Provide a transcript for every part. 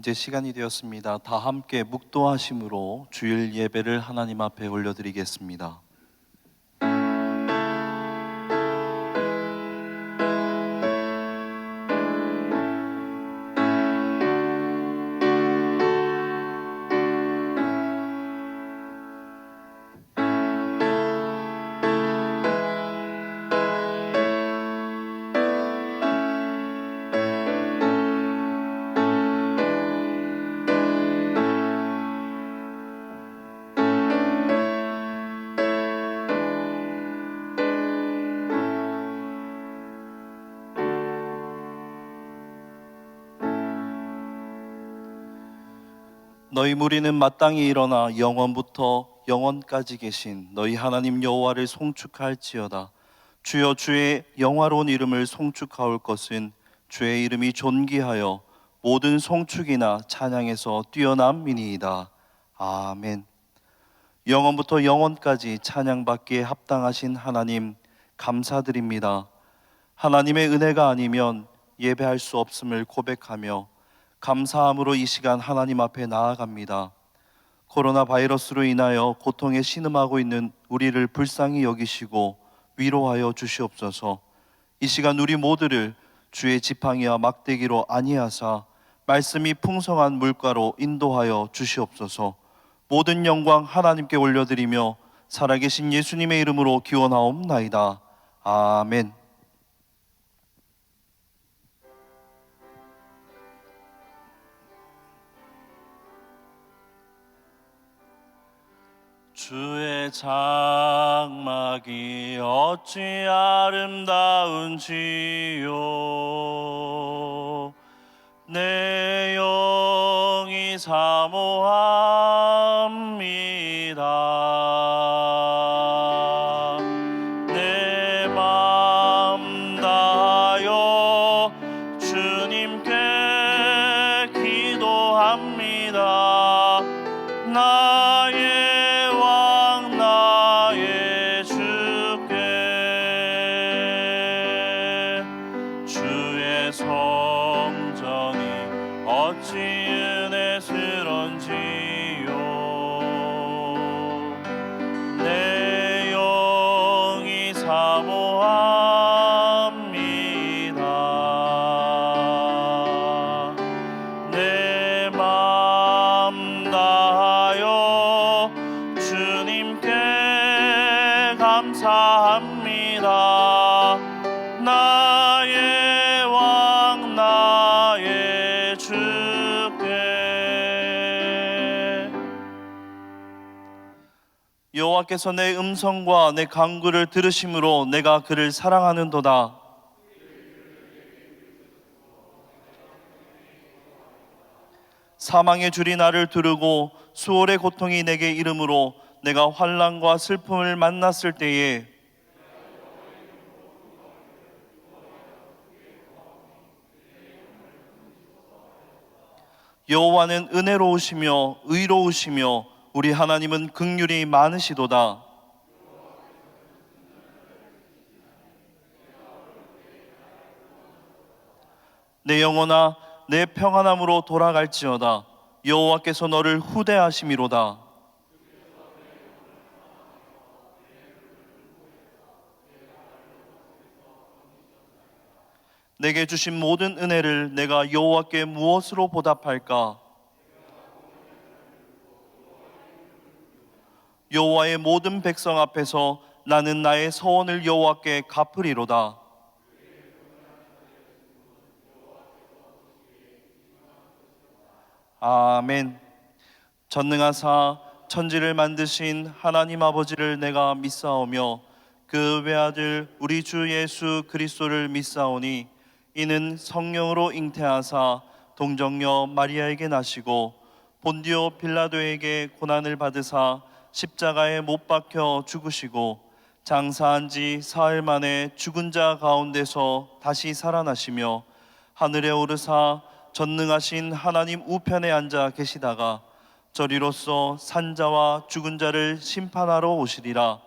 이제 시간이 되었습니다. 다 함께 묵도하심으로 주일 예배를 하나님 앞에 올려드리겠습니다. 너희 무리는 마땅히 일어나 영원부터 영원까지 계신 너희 하나님 여호와를 송축할지어다. 주여, 주의 영화로운 이름을 송축하올 것은 주의 이름이 존귀하여 모든 송축이나 찬양에서 뛰어남이니이다. 아멘. 영원부터 영원까지 찬양받기에 합당하신 하나님, 감사드립니다. 하나님의 은혜가 아니면 예배할 수 없음을 고백하며 감사함으로 이 시간 하나님 앞에 나아갑니다. 코로나 바이러스로 인하여 고통에 신음하고 있는 우리를 불쌍히 여기시고 위로하여 주시옵소서. 이 시간 우리 모두를 주의 지팡이와 막대기로 아니하사 말씀이 풍성한 물가로 인도하여 주시옵소서. 모든 영광 하나님께 올려드리며 살아계신 예수님의 이름으로 기원하옵나이다. 아멘. 주의 장막이 어찌 아름다운지요. 내 영이 사모합니다. 내 맘 다하여 주님께 기도합니다. 나의 성전이 어찌 은혜스런지요. 내 영이 사모합니다. 내 맘 다하여 주님께 감사합니다. 나의 왕 나의 주께. 여호와께서 내 음성과 내 간구를 들으심으로 내가 그를 사랑하는도다. 사망의 줄이 나를 두르고 수월의 고통이 내게 이름으로 내가 환난과 슬픔을 만났을 때에 여호와는 은혜로우시며 의로우시며 우리 하나님은 긍휼이 많으시도다. 내 영혼아, 내 평안함으로 돌아갈지어다. 여호와께서 너를 후대하심이로다. 내게 주신 모든 은혜를 내가 여호와께 무엇으로 보답할까? 여호와의 모든 백성 앞에서 나는 나의 서원을 여호와께 갚으리로다. 아멘. 전능하사 천지를 만드신 하나님 아버지를 내가 믿사오며 그 외아들 우리 주 예수 그리스도를 믿사오니 이는 성령으로 잉태하사 동정녀 마리아에게 나시고 본디오 빌라도에게 고난을 받으사 십자가에 못 박혀 죽으시고 장사한 지 사흘 만에 죽은 자 가운데서 다시 살아나시며 하늘에 오르사 전능하신 하나님 우편에 앉아 계시다가 저리로서 산자와 죽은 자를 심판하러 오시리라.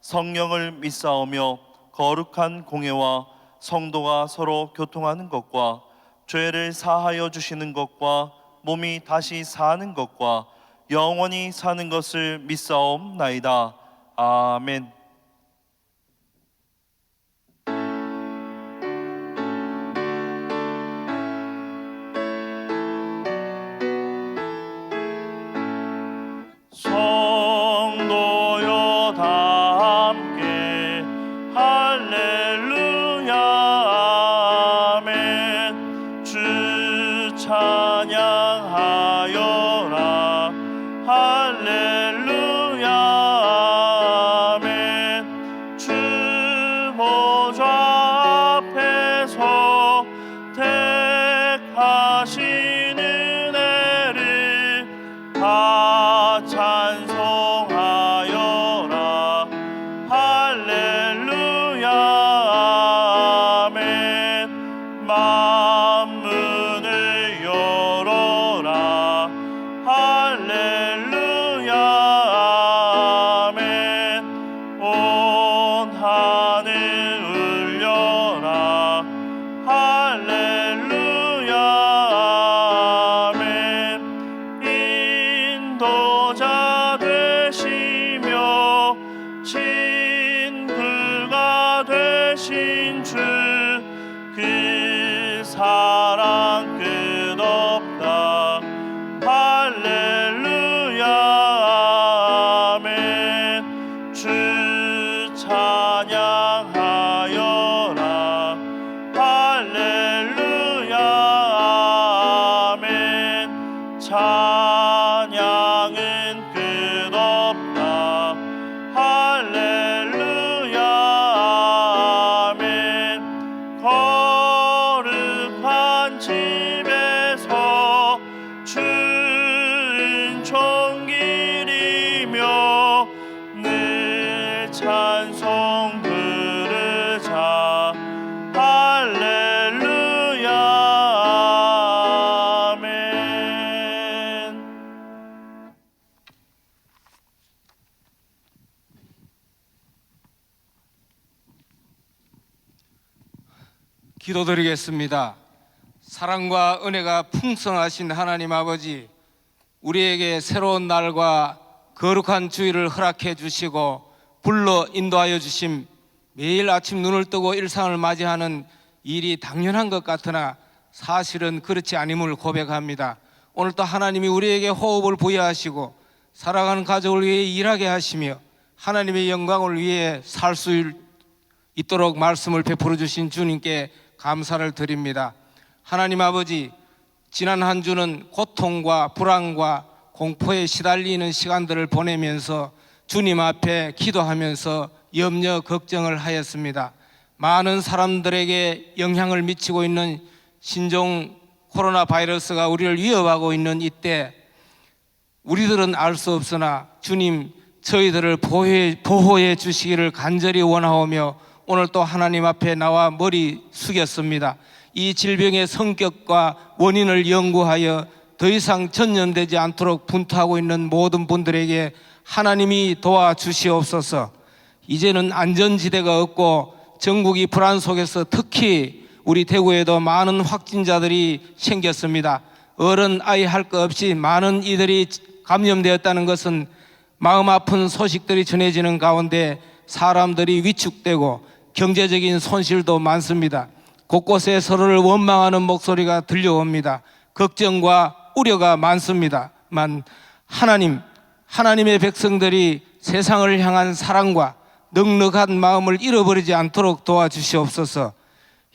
성령을 믿사오며 거룩한 공회와 성도가 서로 교통하는 것과 죄를 사하여 주시는 것과 몸이 다시 사는 것과 영원히 사는 것을 믿사옵나이다. 아멘. 성도여 다 함께 할렐루야 아멘. 주 찬양하여라 할렐루야 아멘. 주 보좌 앞에서 택하신 은혜를 다 찬송하여라 할렐루야 아멘. 만문을 열어라 할렐루야 아멘. 온 하늘 울려라 할렐루야 아멘. 인도자 되시며 친구가 되신 주 그 사랑 끝없다 할렐루야 아멘. 주 찬양하여라 할렐루야 아멘. 찬양은 끝없다 할렐루야 아멘. 거룩한 집에서 주은 길이며 늘 찬송 부르자 할렐루야 아멘. 기도드리겠습니다. 사랑과 은혜가 풍성하신 하나님 아버지, 우리에게 새로운 날과 거룩한 주일을 허락해 주시고 불러 인도하여 주심, 매일 아침 눈을 뜨고 일상을 맞이하는 일이 당연한 것 같으나 사실은 그렇지 아님을 고백합니다. 오늘도 하나님이 우리에게 호흡을 부여하시고 사랑하는 가족을 위해 일하게 하시며 하나님의 영광을 위해 살 수 있도록 말씀을 베풀어 주신 주님께 감사를 드립니다. 하나님 아버지, 지난 한 주는 고통과 불안과 공포에 시달리는 시간들을 보내면서 주님 앞에 기도하면서 염려 걱정을 하였습니다. 많은 사람들에게 영향을 미치고 있는 신종 코로나 바이러스가 우리를 위협하고 있는 이때 우리들은 알 수 없으나 주님 저희들을 보호해 주시기를 간절히 원하오며 오늘 또 하나님 앞에 나와 머리 숙였습니다. 이 질병의 성격과 원인을 연구하여 더 이상 전염되지 않도록 분투하고 있는 모든 분들에게 하나님이 도와주시옵소서. 이제는 안전지대가 없고 전국이 불안 속에서 특히 우리 대구에도 많은 확진자들이 생겼습니다. 어른 아이 할 것 없이 많은 이들이 감염되었다는 것은 마음 아픈 소식들이 전해지는 가운데 사람들이 위축되고 경제적인 손실도 많습니다. 곳곳에 서로를 원망하는 목소리가 들려옵니다. 걱정과 우려가 많습니다만 하나님의 백성들이 세상을 향한 사랑과 넉넉한 마음을 잃어버리지 않도록 도와주시옵소서.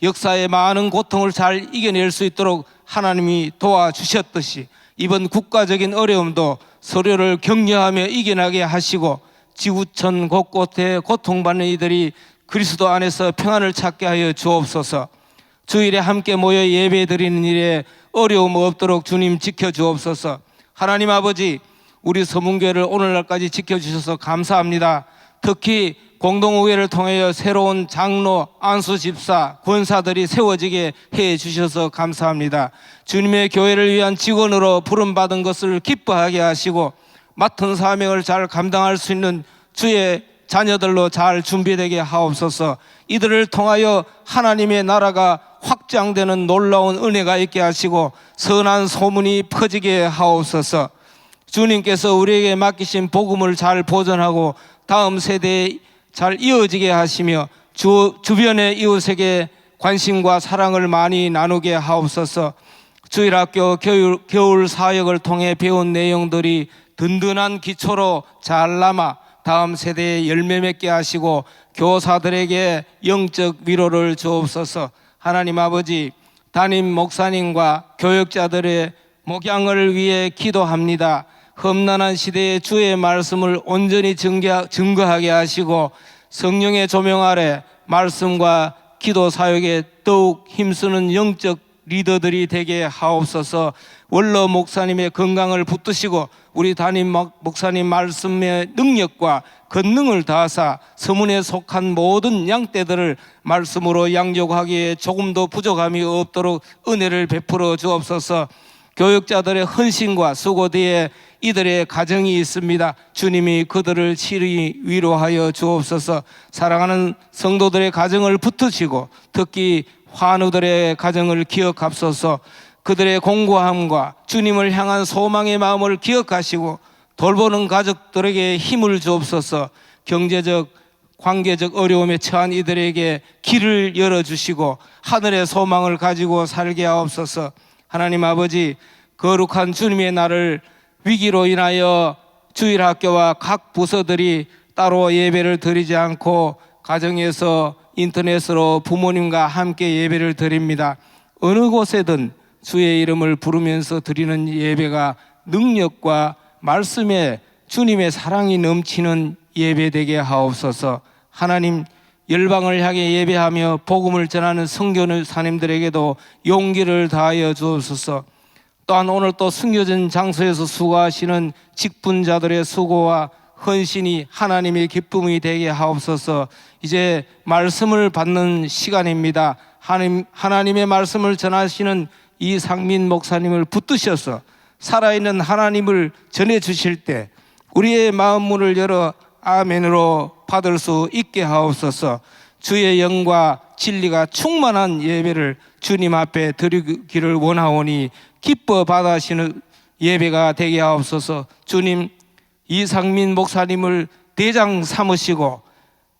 역사의 많은 고통을 잘 이겨낼 수 있도록 하나님이 도와주셨듯이 이번 국가적인 어려움도 서로를 격려하며 이겨나게 하시고 지구촌 곳곳에 고통받는 이들이 그리스도 안에서 평안을 찾게 하여 주옵소서. 주일에 함께 모여 예배드리는 일에 어려움 없도록 주님 지켜주옵소서. 하나님 아버지, 우리 서문교회를 오늘날까지 지켜주셔서 감사합니다. 특히 공동의회를 통하여 새로운 장로, 안수집사, 권사들이 세워지게 해 주셔서 감사합니다. 주님의 교회를 위한 직원으로 부름받은 것을 기뻐하게 하시고 맡은 사명을 잘 감당할 수 있는 주의 자녀들로 잘 준비되게 하옵소서. 이들을 통하여 하나님의 나라가 확장되는 놀라운 은혜가 있게 하시고 선한 소문이 퍼지게 하옵소서. 주님께서 우리에게 맡기신 복음을 잘 보존하고 다음 세대에 잘 이어지게 하시며 주변의 이웃에게 관심과 사랑을 많이 나누게 하옵소서. 주일학교 겨울 사역을 통해 배운 내용들이 든든한 기초로 잘 남아 다음 세대에 열매 맺게 하시고 교사들에게 영적 위로를 주옵소서. 하나님 아버지, 담임 목사님과 교역자들의 목양을 위해 기도합니다. 험난한 시대에 주의 말씀을 온전히 증거하게 하시고 성령의 조명 아래 말씀과 기도 사역에 더욱 힘쓰는 영적 리더들이 되게 하옵소서. 원로 목사님의 건강을 붙드시고 우리 담임 목사님 말씀의 능력과 권능을 다하사 서문에 속한 모든 양떼들을 말씀으로 양육하기에 조금도 부족함이 없도록 은혜를 베풀어 주옵소서. 교육자들의 헌신과 수고 뒤에 이들의 가정이 있습니다. 주님이 그들을 친히 위로하여 주옵소서. 사랑하는 성도들의 가정을 붙드시고 특히 환우들의 가정을 기억하옵소서. 그들의 공고함과 주님을 향한 소망의 마음을 기억하시고 돌보는 가족들에게 힘을 주옵소서. 경제적, 관계적 어려움에 처한 이들에게 길을 열어주시고 하늘의 소망을 가지고 살게 하옵소서. 하나님 아버지, 거룩한 주님의 날을 위기로 인하여 주일학교와 각 부서들이 따로 예배를 드리지 않고 가정에서 인터넷으로 부모님과 함께 예배를 드립니다. 어느 곳에든 주의 이름을 부르면서 드리는 예배가 능력과 말씀에 주님의 사랑이 넘치는 예배되게 하옵소서. 하나님, 열방을 향해 예배하며 복음을 전하는 선교사님들에게도 용기를 다하여 주옵소서. 또한 오늘 또 숨겨진 장소에서 수고하시는 직분자들의 수고와 헌신이 하나님의 기쁨이 되게 하옵소서. 이제 말씀을 받는 시간입니다. 하나님의 말씀을 전하시는 이상민 목사님을 붙드셔서 살아있는 하나님을 전해주실 때 우리의 마음 문을 열어 아멘으로 받을 수 있게 하옵소서. 주의 영과 진리가 충만한 예배를 주님 앞에 드리기를 원하오니 기뻐 받아시는 예배가 되게 하옵소서. 주님, 이상민 목사님을 대장 삼으시고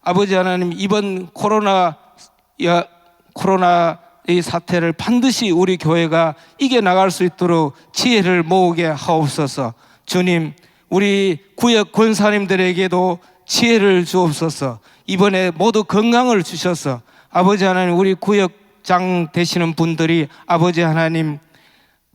아버지 하나님, 이번 코로나의 사태를 반드시 우리 교회가 이겨나갈 수 있도록 지혜를 모으게 하옵소서. 주님, 우리 구역 권사님들에게도 지혜를 주옵소서. 이번에 모두 건강을 주셔서 아버지 하나님, 우리 구역장 되시는 분들이 아버지 하나님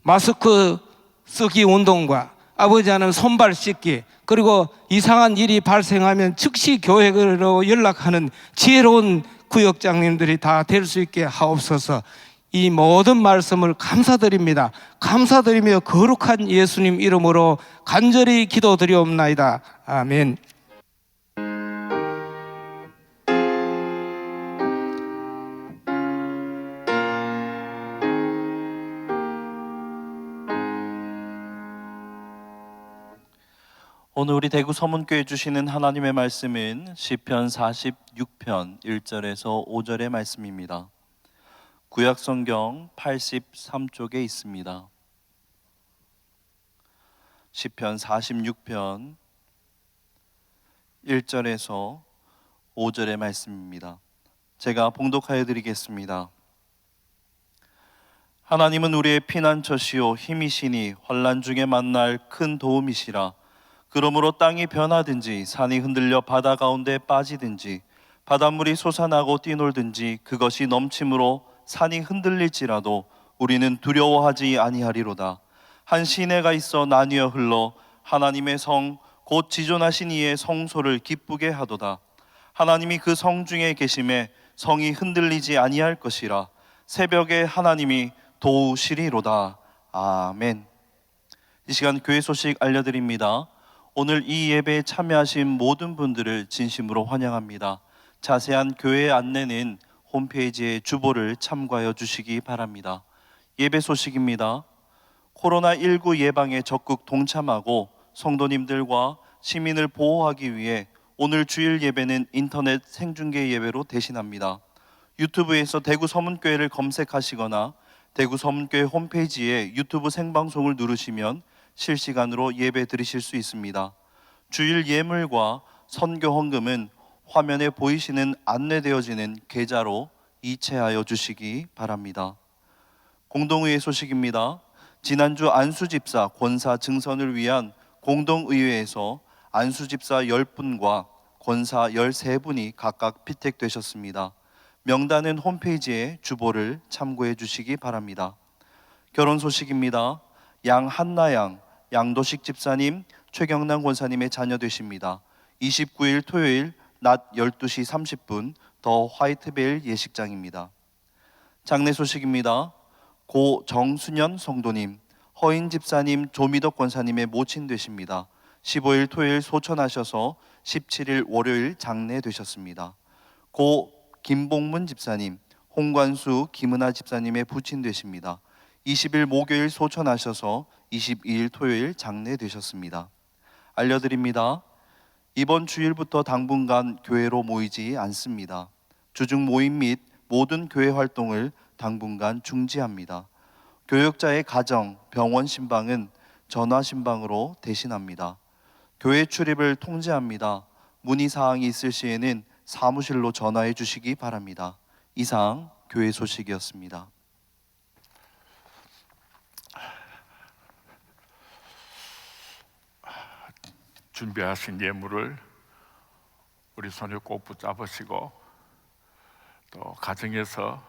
마스크 쓰기 운동과 아버지 하나님 손발 씻기, 그리고 이상한 일이 발생하면 즉시 교회로 연락하는 지혜로운 구역장님들이 다 될 수 있게 하옵소서. 이 모든 말씀을 감사드립니다. 감사드리며 거룩한 예수님 이름으로 간절히 기도드리옵나이다. 아멘. 오늘 우리 대구 서문교회 주시는 하나님의 말씀은 시편 46편 1절에서 5절의 말씀입니다. 구약성경 83쪽에 있습니다. 시편 46편 1절에서 5절의 말씀입니다. 제가 봉독하여 드리겠습니다. 하나님은 우리의 피난처시요 힘이시니 환난 중에 만날 큰 도움이시라. 그러므로 땅이 변하든지 산이 흔들려 바다 가운데 빠지든지 바닷물이 솟아나고 뛰놀든지 그것이 넘침으로 산이 흔들릴지라도 우리는 두려워하지 아니하리로다. 한 시내가 있어 나뉘어 흘러 하나님의 성 곧 지존하신 이의 성소를 기쁘게 하도다. 하나님이 그 성 중에 계심에 성이 흔들리지 아니할 것이라. 새벽에 하나님이 도우시리로다. 아멘. 이 시간 교회 소식 알려드립니다. 오늘 이 예배에 참여하신 모든 분들을 진심으로 환영합니다. 자세한 교회 안내는 홈페이지의 주보를 참고하여 주시기 바랍니다. 예배 소식입니다. 코로나19 예방에 적극 동참하고 성도님들과 시민을 보호하기 위해 오늘 주일 예배는 인터넷 생중계 예배로 대신합니다. 유튜브에서 대구 서문교회를 검색하시거나 대구 서문교회 홈페이지에 유튜브 생방송을 누르시면 실시간으로 예배 드리실 수 있습니다. 주일 예물과 선교 헌금은 화면에 보이시는 안내되어지는 계좌로 이체하여 주시기 바랍니다. 공동의회 소식입니다. 지난주 안수집사 권사 증선을 위한 공동의회에서 안수집사 10분과 권사 13분이 각각 피택되셨습니다. 명단은 홈페이지에 주보를 참고해 주시기 바랍니다. 결혼 소식입니다. 양한나양 양도식 집사님, 최경남 권사님의 자녀 되십니다. 29일 토요일 낮 12시 30분 더 화이트베일 예식장입니다. 장례 소식입니다. 고 정순현 성도님, 허인 집사님, 조미덕 권사님의 모친 되십니다. 15일 토요일 소천하셔서 17일 월요일 장례되셨습니다. 고 김봉문 집사님, 홍관수 김은하 집사님의 부친 되십니다. 20일 목요일 소천하셔서 22일 토요일 장례되셨습니다. 알려드립니다. 이번 주일부터 당분간 교회로 모이지 않습니다. 주중 모임 및 모든 교회 활동을 당분간 중지합니다. 교역자의 가정, 병원 신방은 전화 신방으로 대신합니다. 교회 출입을 통제합니다. 문의사항이 있을 시에는 사무실로 전화해 주시기 바랍니다. 이상 교회 소식이었습니다. 준비하신 예물을 우리 손에 꼭 붙잡으시고 또 가정에서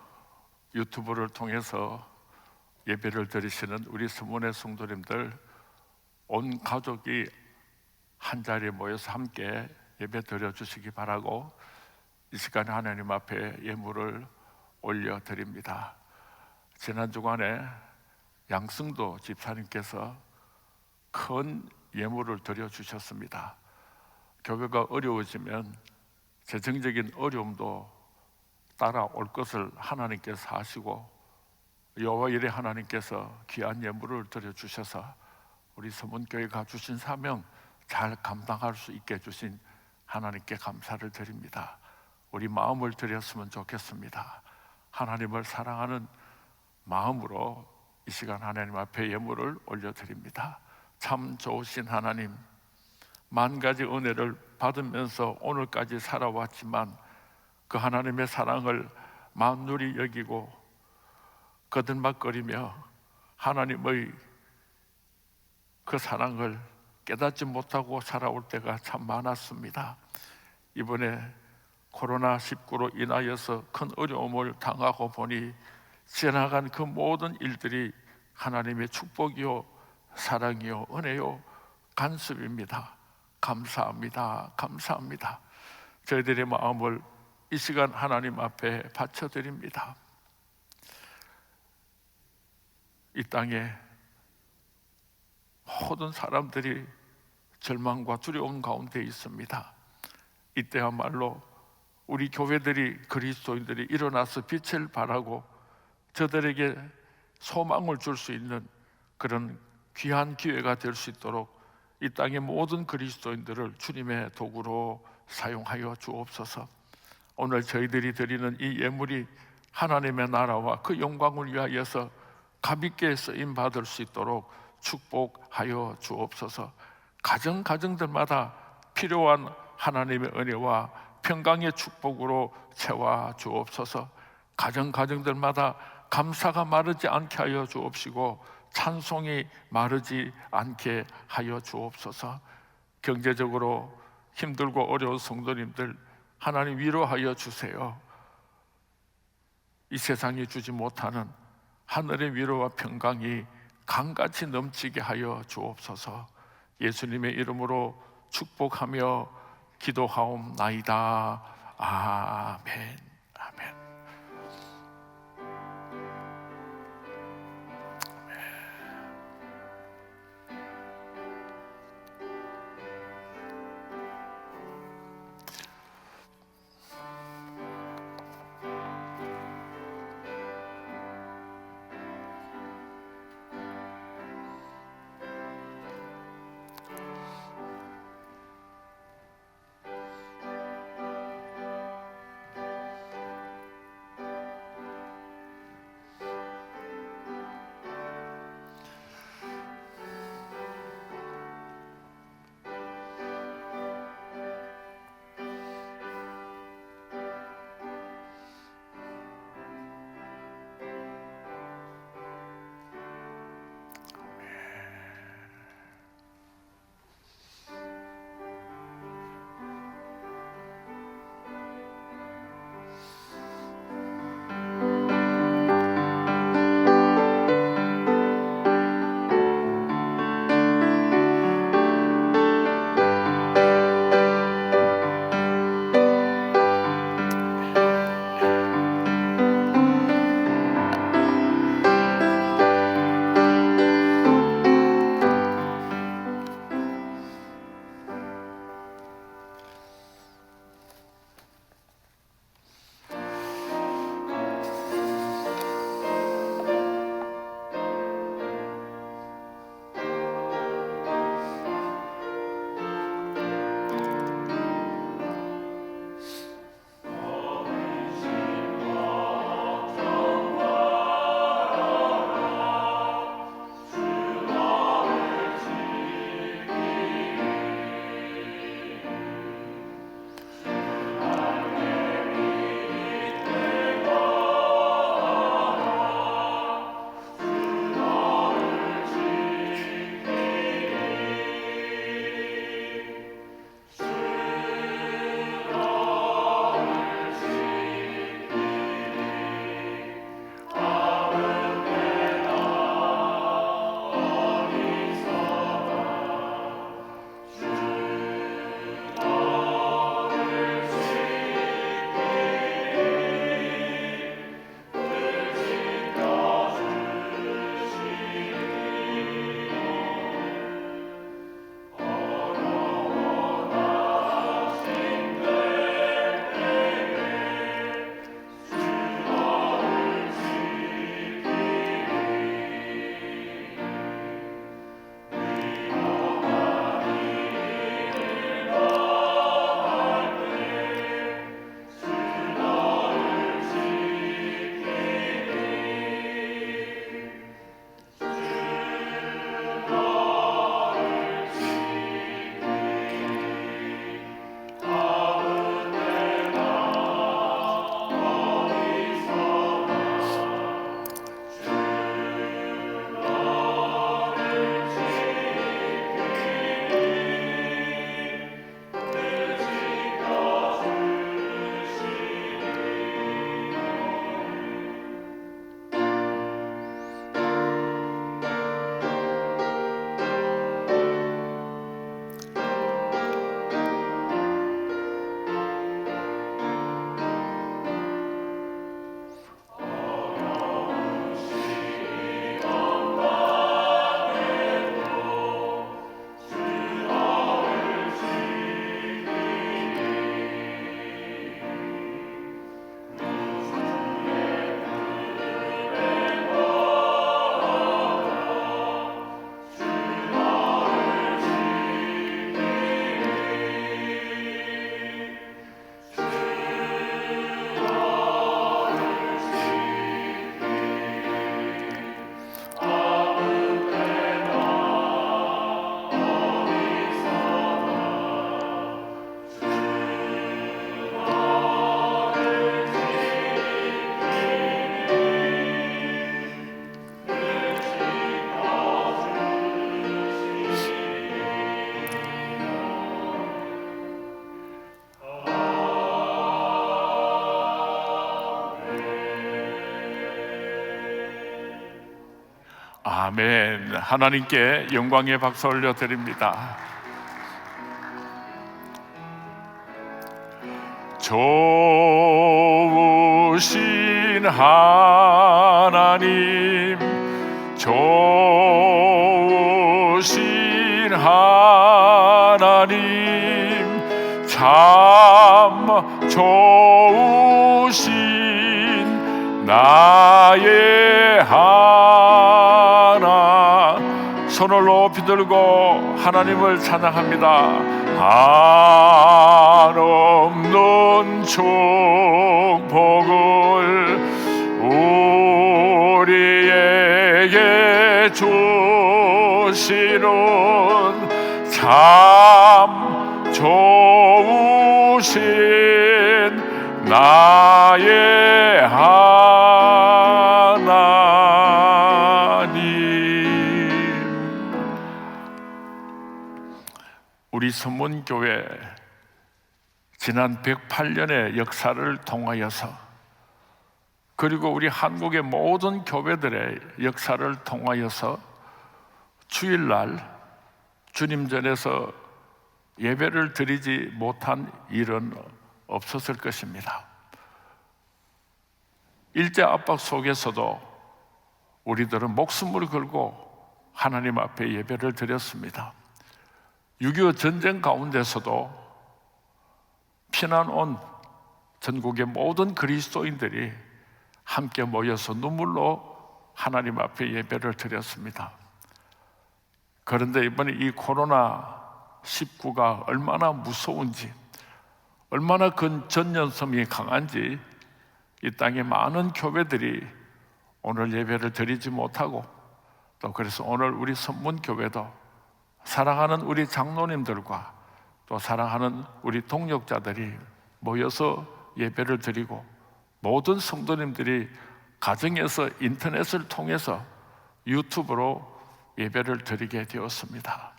유튜브를 통해서 예배를 드리시는 우리 서문의 성도님들 온 가족이 한 자리에 모여서 함께 예배 드려주시기 바라고 이 시간에 하나님 앞에 예물을 올려드립니다. 지난 주간에 양승도 집사님께서 큰 예물을 드려주셨습니다. 교회가 어려워지면 재정적인 어려움도 따라올 것을 하나님께서 아시고 여호와 이레 하나님께서 귀한 예물을 드려주셔서 우리 서문교회가 주신 사명 잘 감당할 수 있게 해주신 하나님께 감사를 드립니다. 우리 마음을 드렸으면 좋겠습니다. 하나님을 사랑하는 마음으로 이 시간 하나님 앞에 예물을 올려드립니다. 참 좋으신 하나님, 만 가지 은혜를 받으면서 오늘까지 살아왔지만 그 하나님의 사랑을 만물이 여기고 거듭막거리며 하나님의 그 사랑을 깨닫지 못하고 살아올 때가 참 많았습니다. 이번에 코로나19로 인하여서 큰 어려움을 당하고 보니 지나간 그 모든 일들이 하나님의 축복이요 사랑이요 은혜요 간섭입니다. 감사합니다. 감사합니다. 저희들의 마음을 이 시간 하나님 앞에 바쳐드립니다. 이 땅에 모든 사람들이 절망과 두려움 가운데 있습니다. 이때야말로 우리 교회들이 그리스도인들이 일어나서 빛을 발하고 저들에게 소망을 줄 수 있는 그런 귀한 기회가 될 수 있도록 이 땅의 모든 그리스도인들을 주님의 도구로 사용하여 주옵소서. 오늘 저희들이 드리는 이 예물이 하나님의 나라와 그 영광을 위하여서 가볍게 쓰임 받을 수 있도록 축복하여 주옵소서. 가정들마다 필요한 하나님의 은혜와 평강의 축복으로 채워 주옵소서. 가정들마다 감사가 마르지 않게 하여 주옵시고 찬송이 마르지 않게 하여 주옵소서. 경제적으로 힘들고 어려운 성도님들 하나님 위로하여 주세요. 이 세상이 주지 못하는 하늘의 위로와 평강이 강같이 넘치게 하여 주옵소서. 예수님의 이름으로 축복하며 기도하옵나이다. 아멘. 아멘. 아멘. 하나님께 영광의 박수 올려드립니다. 좋으신 하나님, 좋으신 하나님, 참 좋으신 나의 하나. 손을 높이 들고 하나님을 찬양합니다. 한없는 축복을 우리에게 주시는 참 좋으신 나의 하나님. 우리 선문교회 지난 108년의 역사를 통하여서, 그리고 우리 한국의 모든 교회들의 역사를 통하여서 주일날 주님 전에서 예배를 드리지 못한 일은 없었을 것입니다. 일제 압박 속에서도 우리들은 목숨을 걸고 하나님 앞에 예배를 드렸습니다. 6.25 전쟁 가운데서도 피난 온 전국의 모든 그리스도인들이 함께 모여서 눈물로 하나님 앞에 예배를 드렸습니다. 그런데 이번에 이 코로나19가 얼마나 무서운지, 얼마나 그 전염성이 강한지 이 땅에 많은 교회들이 오늘 예배를 드리지 못하고, 또 그래서 오늘 우리 선문교회도 사랑하는 우리 장로님들과 또 사랑하는 우리 동역자들이 모여서 예배를 드리고, 모든 성도님들이 가정에서 인터넷을 통해서 유튜브로 예배를 드리게 되었습니다.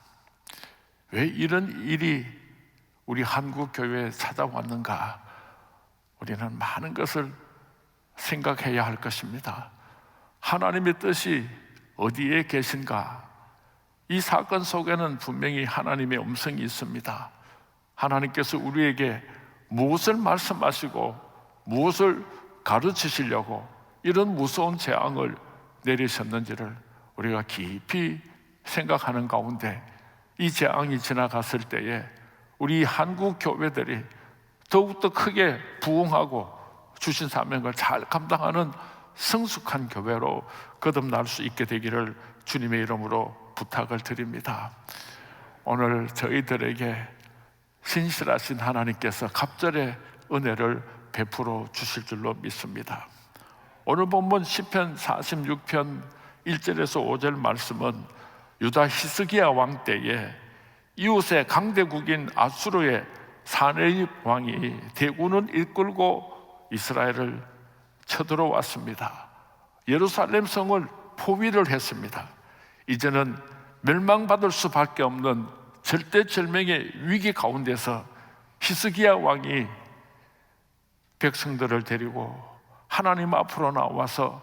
왜 이런 일이 우리 한국 교회에 찾아왔는가? 우리는 많은 것을 생각해야 할 것입니다. 하나님의 뜻이 어디에 계신가? 이 사건 속에는 분명히 하나님의 음성이 있습니다. 하나님께서 우리에게 무엇을 말씀하시고 무엇을 가르치시려고 이런 무서운 재앙을 내리셨는지를 우리가 깊이 생각하는 가운데, 이 재앙이 지나갔을 때에 우리 한국 교회들이 더욱더 크게 부흥하고 주신 사명을 잘 감당하는 성숙한 교회로 거듭날 수 있게 되기를 주님의 이름으로 부탁을 드립니다. 오늘 저희들에게 신실하신 하나님께서 갑절의 은혜를 베풀어 주실 줄로 믿습니다. 오늘 본문 시편 46편 1절에서 5절 말씀은 유다 히스기야 왕 때에 이웃의 강대국인 아수르의 사네립 왕이 대군을 이끌고 이스라엘을 쳐들어왔습니다. 예루살렘 성을 포위를 했습니다. 이제는 멸망받을 수밖에 없는 절대절명의 위기 가운데서 히스기야 왕이 백성들을 데리고 하나님 앞으로 나와서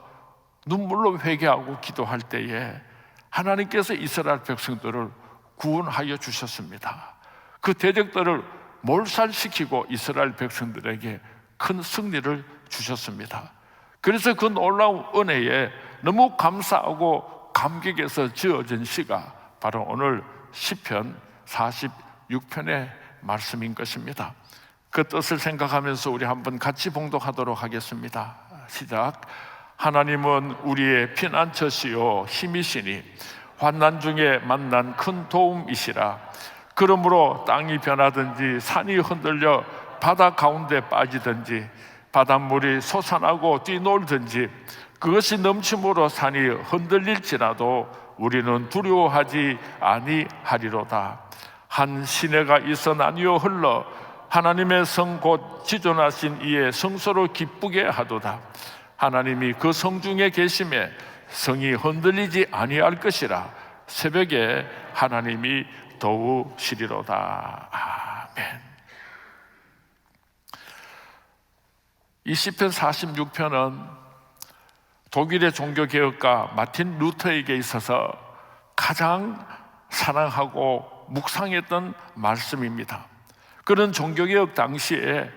눈물로 회개하고 기도할 때에 하나님께서 이스라엘 백성들을 구원하여 주셨습니다. 그 대적들을 몰살시키고 이스라엘 백성들에게 큰 승리를 주셨습니다. 그래서 그 놀라운 은혜에 너무 감사하고 감격해서 지어진 시가 바로 오늘 시편 46편의 말씀인 것입니다. 그 뜻을 생각하면서 우리 한번 같이 봉독하도록 하겠습니다. 시작. 하나님은 우리의 피난처시요 힘이시니 환난 중에 만난 큰 도움이시라. 그러므로 땅이 변하든지 산이 흔들려 바다 가운데 빠지든지 바닷물이 솟아나고 뛰놀든지 그것이 넘침으로 산이 흔들릴지라도 우리는 두려워하지 아니하리로다. 한 시내가 있어 나뉘어 흘러 하나님의 성 곧 지존하신 이의 성소로 기쁘게 하도다. 하나님이 그 성 중에 계심에 성이 흔들리지 아니할 것이라. 새벽에 하나님이 도우시리로다. 아멘. 이 시편 46편은 독일의 종교개혁가 마틴 루터에게 있어서 가장 사랑하고 묵상했던 말씀입니다. 그런 종교개혁 당시에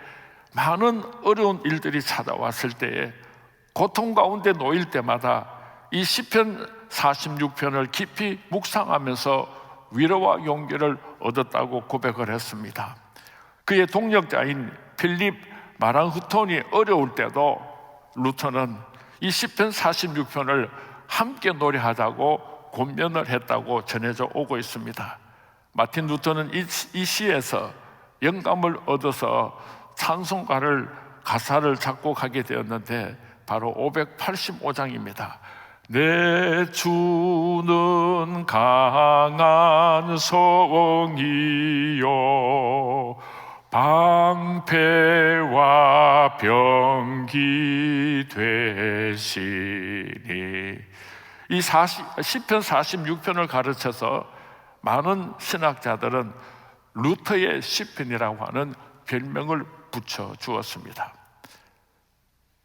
많은 어려운 일들이 찾아왔을 때에 고통 가운데 놓일 때마다 이 시편 46편을 깊이 묵상하면서 위로와 용기를 얻었다고 고백을 했습니다. 그의 동역자인 필립 마랑흐톤이 어려울 때도 루터는 이 시편 46편을 함께 노래하자고 권면을 했다고 전해져 오고 있습니다. 마틴 루터는 이 시에서 영감을 얻어서 찬송가를 가사를 작곡하게 되었는데 바로 585장입니다. 내 주는 강한 성이요 방패와 병기 되시니. 이 시편 46편을 가르쳐서 많은 신학자들은 루터의 시편이라고 하는 별명을 붙여 주었습니다.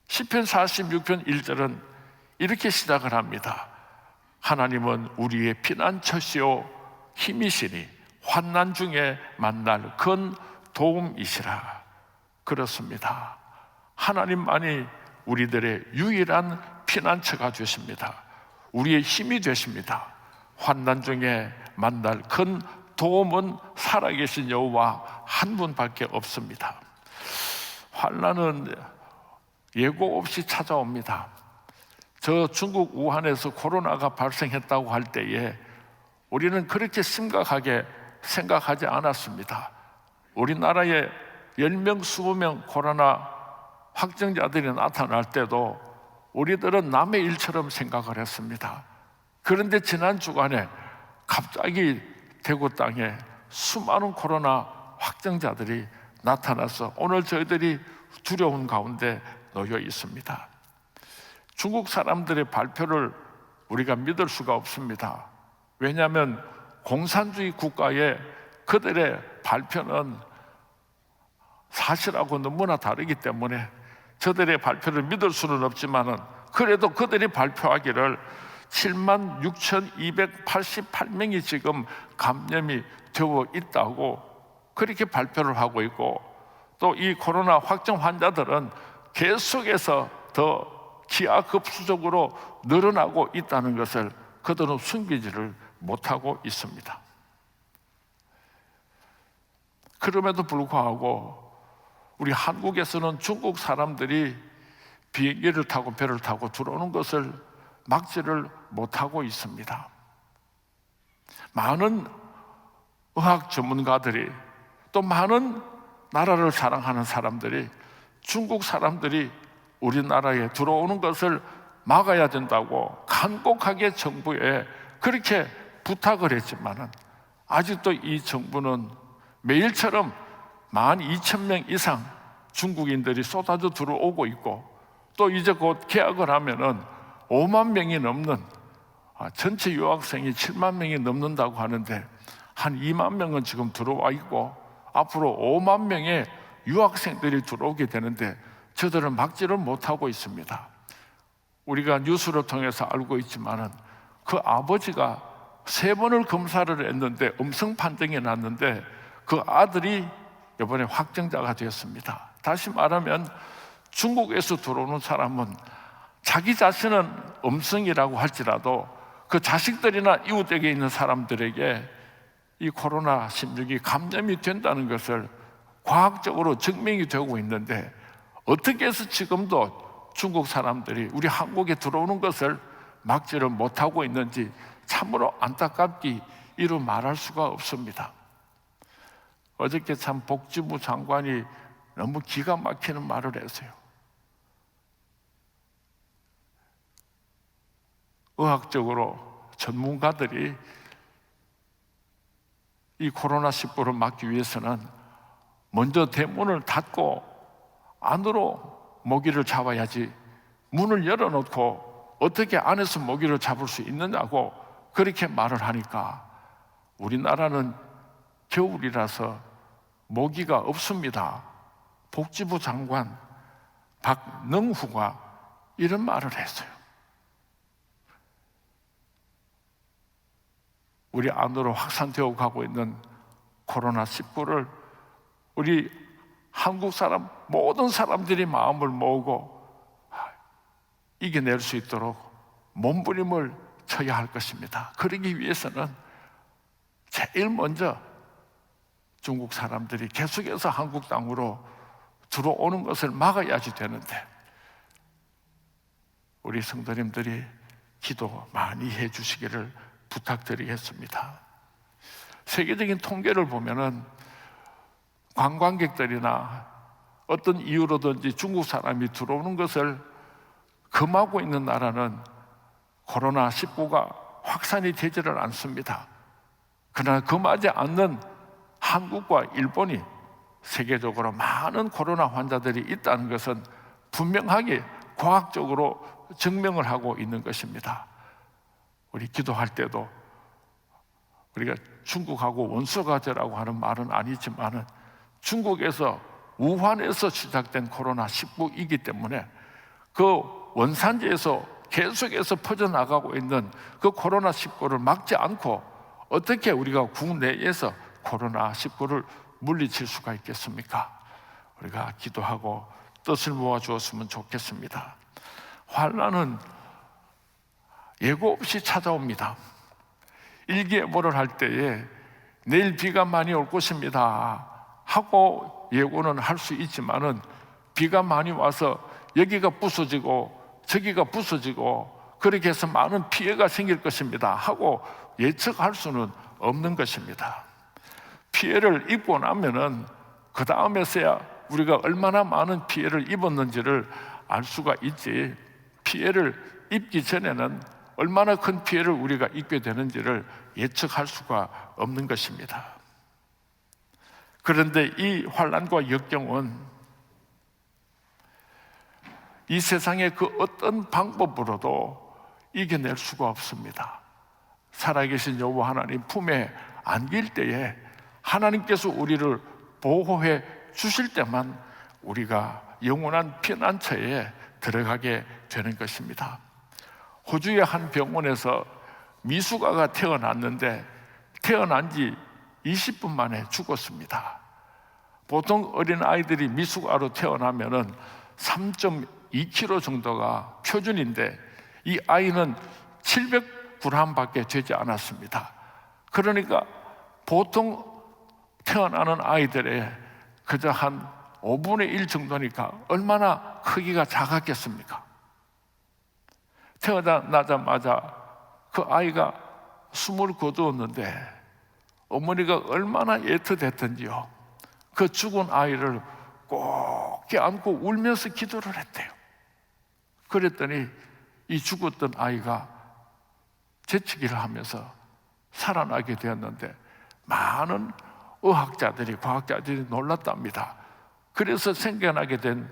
시편 46편 1절은 이렇게 시작을 합니다. 하나님은 우리의 피난처시요 힘이시니 환난 중에 만날 큰 도움이시라. 그렇습니다. 하나님만이 우리들의 유일한 피난처가 되십니다. 우리의 힘이 되십니다. 환난 중에 만날 큰 도움은 살아계신 여호와 한 분밖에 없습니다. 환난은 예고 없이 찾아옵니다. 저 중국 우한에서 코로나가 발생했다고 할 때에 우리는 그렇게 심각하게 생각하지 않았습니다. 우리나라에 10명, 20명 코로나 확정자들이 나타날 때도 우리들은 남의 일처럼 생각을 했습니다. 그런데 지난 주간에 갑자기 대구 땅에 수많은 코로나 확정자들이 나타나서 오늘 저희들이 두려운 가운데 놓여 있습니다. 중국 사람들의 발표를 우리가 믿을 수가 없습니다. 왜냐하면 공산주의 국가의 그들의 발표는 사실하고 너무나 다르기 때문에 저들의 발표를 믿을 수는 없지만 그래도 그들이 발표하기를 76,288명이 지금 감염이 되어 있다고 그렇게 발표를 하고 있고, 또 이 코로나 확정 환자들은 계속해서 더 기하급수적으로 늘어나고 있다는 것을 그들은 숨기지를 못하고 있습니다. 그럼에도 불구하고 우리 한국에서는 중국 사람들이 비행기를 타고 배를 타고 들어오는 것을 막지를 못하고 있습니다. 많은 의학 전문가들이 또 많은 나라를 사랑하는 사람들이 중국 사람들이 우리나라에 들어오는 것을 막아야 된다고 간곡하게 정부에 그렇게 부탁을 했지만 아직도 이 정부는 매일처럼 12,000명 이상 중국인들이 쏟아져 들어오고 있고, 또 이제 곧 개학을 하면은 5만 명이 넘는 전체 유학생이 7만 명이 넘는다고 하는데 한 2만 명은 지금 들어와 있고 앞으로 5만 명의 유학생들이 들어오게 되는데 저들은 막지를 못하고 있습니다. 우리가 뉴스를 통해서 알고 있지만은 그 아버지가 3번을 검사를 했는데 음성 판정이 났는데 그 아들이 이번에 확정자가 되었습니다. 다시 말하면 중국에서 들어오는 사람은 자기 자신은 음성이라고 할지라도 그 자식들이나 이웃에게 있는 사람들에게 이 코로나16이 감염이 된다는 것을 과학적으로 증명이 되고 있는데 어떻게 해서 지금도 중국 사람들이 우리 한국에 들어오는 것을 막지를 못하고 있는지 참으로 안타깝기 이루 말할 수가 없습니다. 어저께 참 복지부 장관이 너무 기가 막히는 말을 했어요. 의학적으로 전문가들이 이 코로나19를 막기 위해서는 먼저 대문을 닫고 안으로 모기를 잡아야지 문을 열어놓고 어떻게 안에서 모기를 잡을 수 있느냐고 그렇게 말을 하니까 우리나라는 겨울이라서 모기가 없습니다. 복지부 장관 박능후가 이런 말을 했어요. 우리 안으로 확산되어 가고 있는 코로나19를 우리 한국 사람 모든 사람들이 마음을 모으고 이겨낼 수 있도록 몸부림을 쳐야 할 것입니다. 그러기 위해서는 제일 먼저 중국 사람들이 계속해서 한국 땅으로 들어오는 것을 막아야지 되는데, 우리 성도님들이 기도 많이 해 주시기를 부탁드리겠습니다. 세계적인 통계를 보면은 관광객들이나 어떤 이유로든지 중국 사람이 들어오는 것을 금하고 있는 나라는 코로나19가 확산이 되지를 않습니다. 그러나 금하지 않는 한국과 일본이 세계적으로 많은 코로나 환자들이 있다는 것은 분명하게 과학적으로 증명을 하고 있는 것입니다. 우리 기도할 때도 우리가 중국하고 원수가 되라고 하는 말은 아니지만 중국에서 우한에서 시작된 코로나19이기 때문에 그 원산지에서 계속해서 퍼져나가고 있는 그 코로나19를 막지 않고 어떻게 우리가 국내에서 코로나19를 물리칠 수가 있겠습니까? 우리가 기도하고 뜻을 모아 주었으면 좋겠습니다. 환난은 예고 없이 찾아옵니다. 일기예보를 할 때에 내일 비가 많이 올 것입니다 하고 예고는 할 수 있지만은 비가 많이 와서 여기가 부서지고 저기가 부서지고 그렇게 해서 많은 피해가 생길 것입니다 하고 예측할 수는 없는 것입니다. 피해를 입고 나면은 그 다음에서야 우리가 얼마나 많은 피해를 입었는지를 알 수가 있지, 피해를 입기 전에는 얼마나 큰 피해를 우리가 입게 되는지를 예측할 수가 없는 것입니다. 그런데 이 환난과 역경은 이 세상의 그 어떤 방법으로도 이겨낼 수가 없습니다. 살아계신 여호와 하나님 품에 안길 때에 하나님께서 우리를 보호해 주실 때만 우리가 영원한 피난처에 들어가게 되는 것입니다. 호주의 한 병원에서 미숙아가 태어났는데 태어난 지 20분 만에 죽었습니다. 보통 어린아이들이 미숙아로 태어나면은 3.2kg 정도가 표준인데 이 아이는 700g밖에 되지 않았습니다. 그러니까 보통 태어나는 아이들의 그저 한 5분의 1 정도니까 얼마나 크기가 작았겠습니까? 태어나자마자 그 아이가 숨을 거두었는데 어머니가 얼마나 애틋했던지요. 그 죽은 아이를 꼭 껴안고 울면서 기도를 했대요. 그랬더니 이 죽었던 아이가 재치기를 하면서 살아나게 되었는데 많은 의학자들이, 과학자들이 놀랐답니다. 그래서 생겨나게 된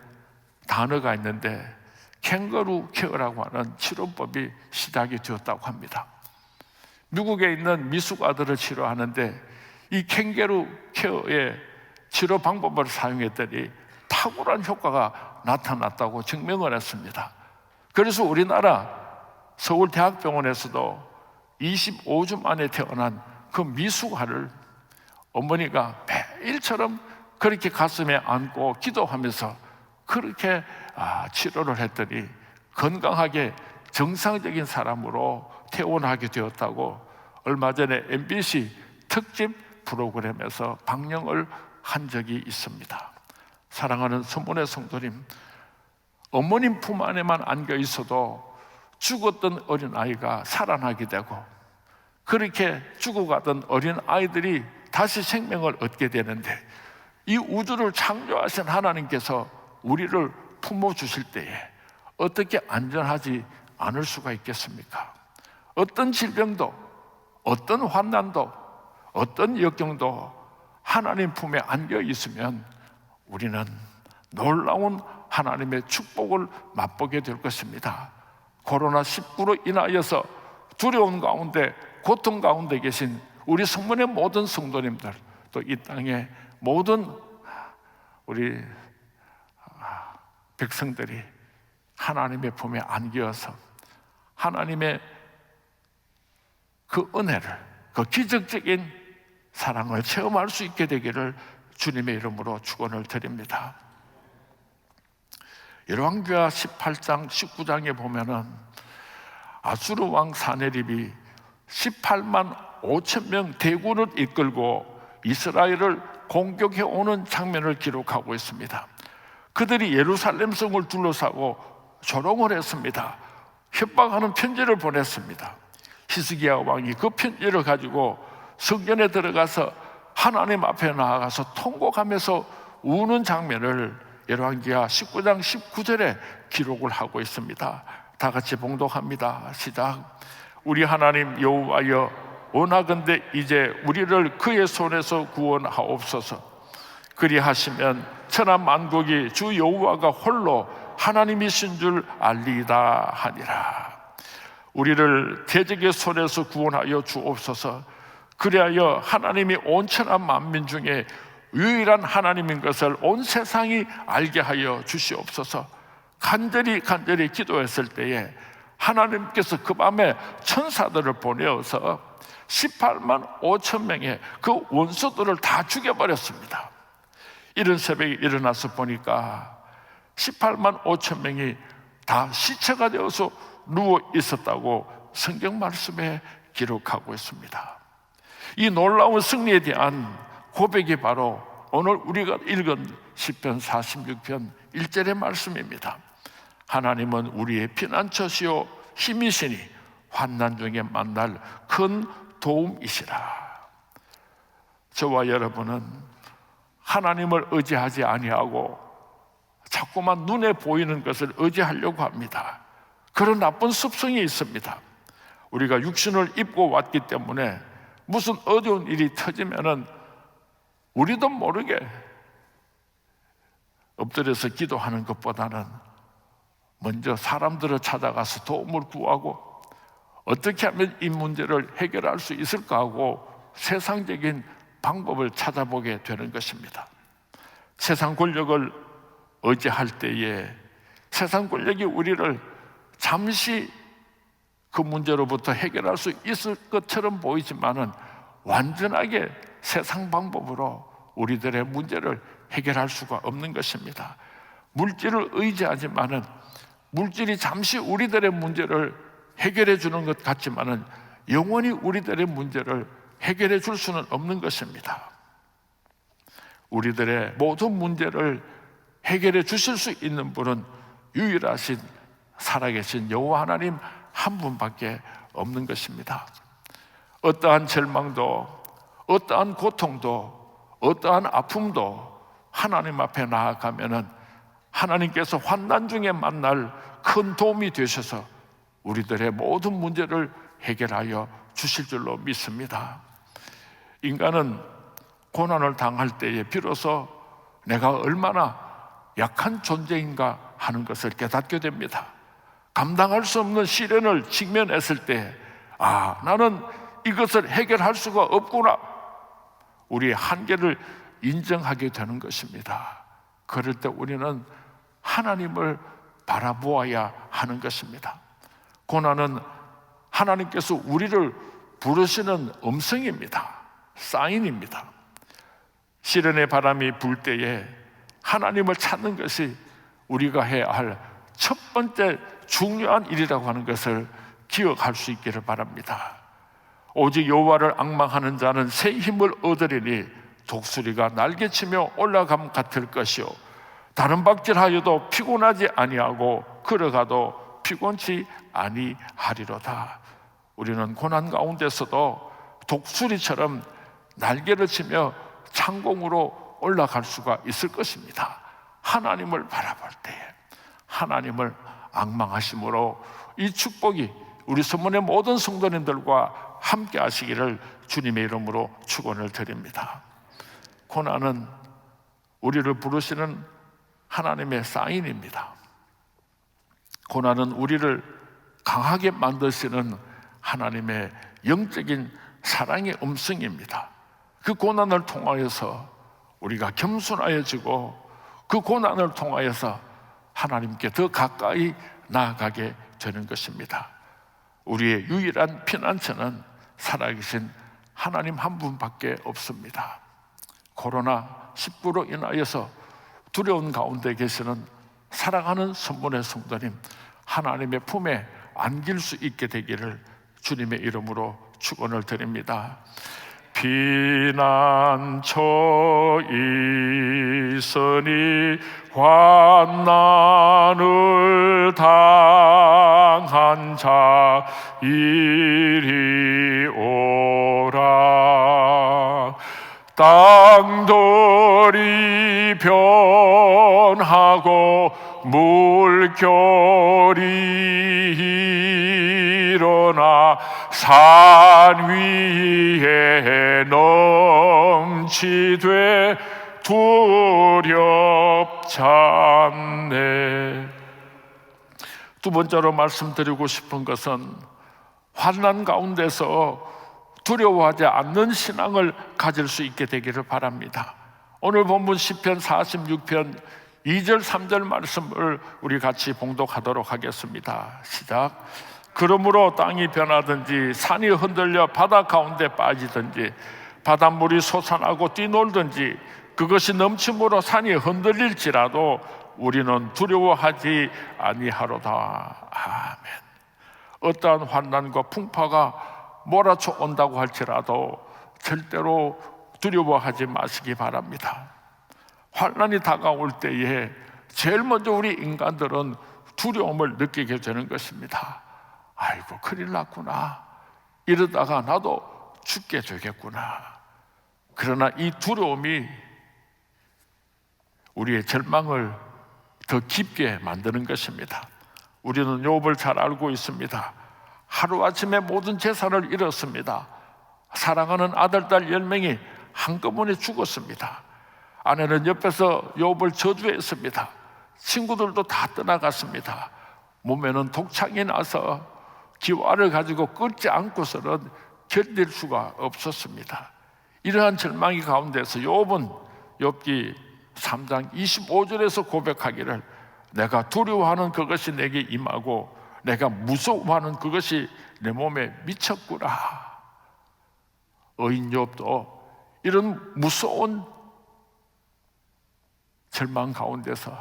단어가 있는데 캥거루 케어라고 하는 치료법이 시작이 되었다고 합니다. 미국에 있는 미숙아들을 치료하는데 이 캥거루 케어의 치료 방법을 사용했더니 탁월한 효과가 나타났다고 증명을 했습니다. 그래서 우리나라 서울대학병원에서도 25주 만에 태어난 그 미숙아를 어머니가 매일처럼 그렇게 가슴에 안고 기도하면서 그렇게 치료를 했더니 건강하게 정상적인 사람으로 퇴원하게 되었다고 얼마 전에 MBC 특집 프로그램에서 방영을 한 적이 있습니다. 사랑하는 성문의 성도님, 어머님 품 안에만 안겨 있어도 죽었던 어린아이가 살아나게 되고 그렇게 죽어가던 어린아이들이 다시 생명을 얻게 되는데 이 우주를 창조하신 하나님께서 우리를 품어주실 때에 어떻게 안전하지 않을 수가 있겠습니까? 어떤 질병도, 어떤 환난도, 어떤 역경도 하나님 품에 안겨 있으면 우리는 놀라운 하나님의 축복을 맛보게 될 것입니다. 코로나19로 인하여서 두려움 가운데, 고통 가운데 계신 우리 성문의 모든 성도님들, 또 이 땅의 모든 우리 백성들이 하나님의 품에 안겨서 하나님의 그 은혜를, 그 기적적인 사랑을 체험할 수 있게 되기를 주님의 이름으로 축원을 드립니다. 열왕기하 18장 19장에 보면은 아수르 왕 사네립이 18만 5천 명 대군을 이끌고 이스라엘을 공격해 오는 장면을 기록하고 있습니다. 그들이 예루살렘 성을 둘러싸고 조롱을 했습니다. 협박하는 편지를 보냈습니다. 히스기야 왕이 그 편지를 가지고 성전에 들어가서 하나님 앞에 나아가서 통곡하면서 우는 장면을 열왕기하 19장 19절에 기록을 하고 있습니다. 다 같이 봉독합니다. 시작. 우리 하나님 여호와여, 원하건대 이제 우리를 그의 손에서 구원하옵소서. 그리하시면 천하 만국이 주 여호와가 홀로 하나님이신 줄 알리이다 하니라. 우리를 대적의 손에서 구원하여 주옵소서. 그리하여 하나님이 온 천하 만민 중에 유일한 하나님인 것을 온 세상이 알게 하여 주시옵소서. 간절히 기도했을 때에 하나님께서 그 밤에 천사들을 보내어서 18만 5천 명의 그 원수들을 다 죽여버렸습니다. 이른 새벽에 일어나서 보니까 18만 5천 명이 다 시체가 되어서 누워 있었다고 성경 말씀에 기록하고 있습니다. 이 놀라운 승리에 대한 고백이 바로 오늘 우리가 읽은 시편 46편 1절의 말씀입니다. 하나님은 우리의 피난처시요 힘이시니 환난 중에 만날 큰 도움이시라. 저와 여러분은 하나님을 의지하지 아니하고 자꾸만 눈에 보이는 것을 의지하려고 합니다. 그런 나쁜 습성이 있습니다. 우리가 육신을 입고 왔기 때문에 무슨 어려운 일이 터지면은 우리도 모르게 엎드려서 기도하는 것보다는 먼저 사람들을 찾아가서 도움을 구하고 어떻게 하면 이 문제를 해결할 수 있을까 하고 세상적인 방법을 찾아보게 되는 것입니다. 세상 권력을 의지할 때에 세상 권력이 우리를 잠시 그 문제로부터 해결할 수 있을 것처럼 보이지만은 완전하게 세상 방법으로 우리들의 문제를 해결할 수가 없는 것입니다. 물질을 의지하지만은 물질이 잠시 우리들의 문제를 해결해 주는 것 같지만은 영원히 우리들의 문제를 해결해 줄 수는 없는 것입니다. 우리들의 모든 문제를 해결해 주실 수 있는 분은 유일하신 살아계신 여호와 하나님 한 분밖에 없는 것입니다. 어떠한 절망도, 어떠한 고통도, 어떠한 아픔도 하나님 앞에 나아가면은 하나님께서 환난 중에 만날 큰 도움이 되셔서 우리들의 모든 문제를 해결하여 주실 줄로 믿습니다. 인간은 고난을 당할 때에 비로소 내가 얼마나 약한 존재인가 하는 것을 깨닫게 됩니다. 감당할 수 없는 시련을 직면했을 때, 나는 이것을 해결할 수가 없구나. 우리의 한계를 인정하게 되는 것입니다. 그럴 때 우리는 하나님을 바라보아야 하는 것입니다. 고난은 하나님께서 우리를 부르시는 음성입니다. 사인입니다. 시련의 바람이 불 때에 하나님을 찾는 것이 우리가 해야 할 첫 번째 중요한 일이라고 하는 것을 기억할 수 있기를 바랍니다. 오직 여호와를 앙망하는 자는 새 힘을 얻으리니 독수리가 날개치며 올라감 같을 것이요 다른 박질하여도 피곤하지 아니하고 걸어가도 피곤치 아니하리로다. 우리는 고난 가운데서도 독수리처럼 날개를 치며 창공으로 올라갈 수가 있을 것입니다. 하나님을 바라볼 때에 하나님을 앙망하심으로 이 축복이 우리 서문의 모든 성도님들과 함께 하시기를 주님의 이름으로 축원을 드립니다. 고난은 우리를 부르시는 하나님의 사인입니다. 고난은 우리를 강하게 만드시는 하나님의 영적인 사랑의 음성입니다. 그 고난을 통하여서 우리가 겸손하여지고 그 고난을 통하여서 하나님께 더 가까이 나아가게 되는 것입니다. 우리의 유일한 피난처는 살아계신 하나님 한 분밖에 없습니다. 코로나19로 인하여서 두려운 가운데 계시는 사랑하는 성문의 성도님, 하나님의 품에 안길 수 있게 되기를 주님의 이름으로 축원을 드립니다. 피난처 있으니 환난을 당한 자 이리 오라. 땅들이 변하고 물결이 일어나 산 위에 넘치되 두렵지 않네. 두 번째로 말씀드리고 싶은 것은 환난 가운데서 두려워하지 않는 신앙을 가질 수 있게 되기를 바랍니다. 오늘 본문 시편 46편 2절 3절 말씀을 우리 같이 봉독하도록 하겠습니다. 시작. 그러므로 땅이 변하든지 산이 흔들려 바다 가운데 빠지든지 바닷물이 솟아나고 뛰놀든지 그것이 넘침으로 산이 흔들릴지라도 우리는 두려워하지 아니하로다. 아멘. 어떠한 환난과 풍파가 몰아쳐 온다고 할지라도 절대로 두려워하지 마시기 바랍니다. 환난이 다가올 때에 제일 먼저 우리 인간들은 두려움을 느끼게 되는 것입니다. 아이고, 큰일 났구나. 이러다가 나도 죽게 되겠구나. 그러나 이 두려움이 우리의 절망을 더 깊게 만드는 것입니다. 우리는 욥을 잘 알고 있습니다. 하루아침에 모든 재산을 잃었습니다. 사랑하는 아들, 딸 10명이 한꺼번에 죽었습니다. 아내는 옆에서 욥을 저주했습니다. 친구들도 다 떠나갔습니다. 몸에는 독창이 나서 기와를 가지고 끊지 않고서는 견딜 수가 없었습니다. 이러한 절망이 가운데서 욥은 욥기 3장 25절에서 고백하기를 내가 두려워하는 그것이 내게 임하고 내가 무서워하는 그것이 내 몸에 미쳤구나. 의인 욥도 이런 무서운 절망 가운데서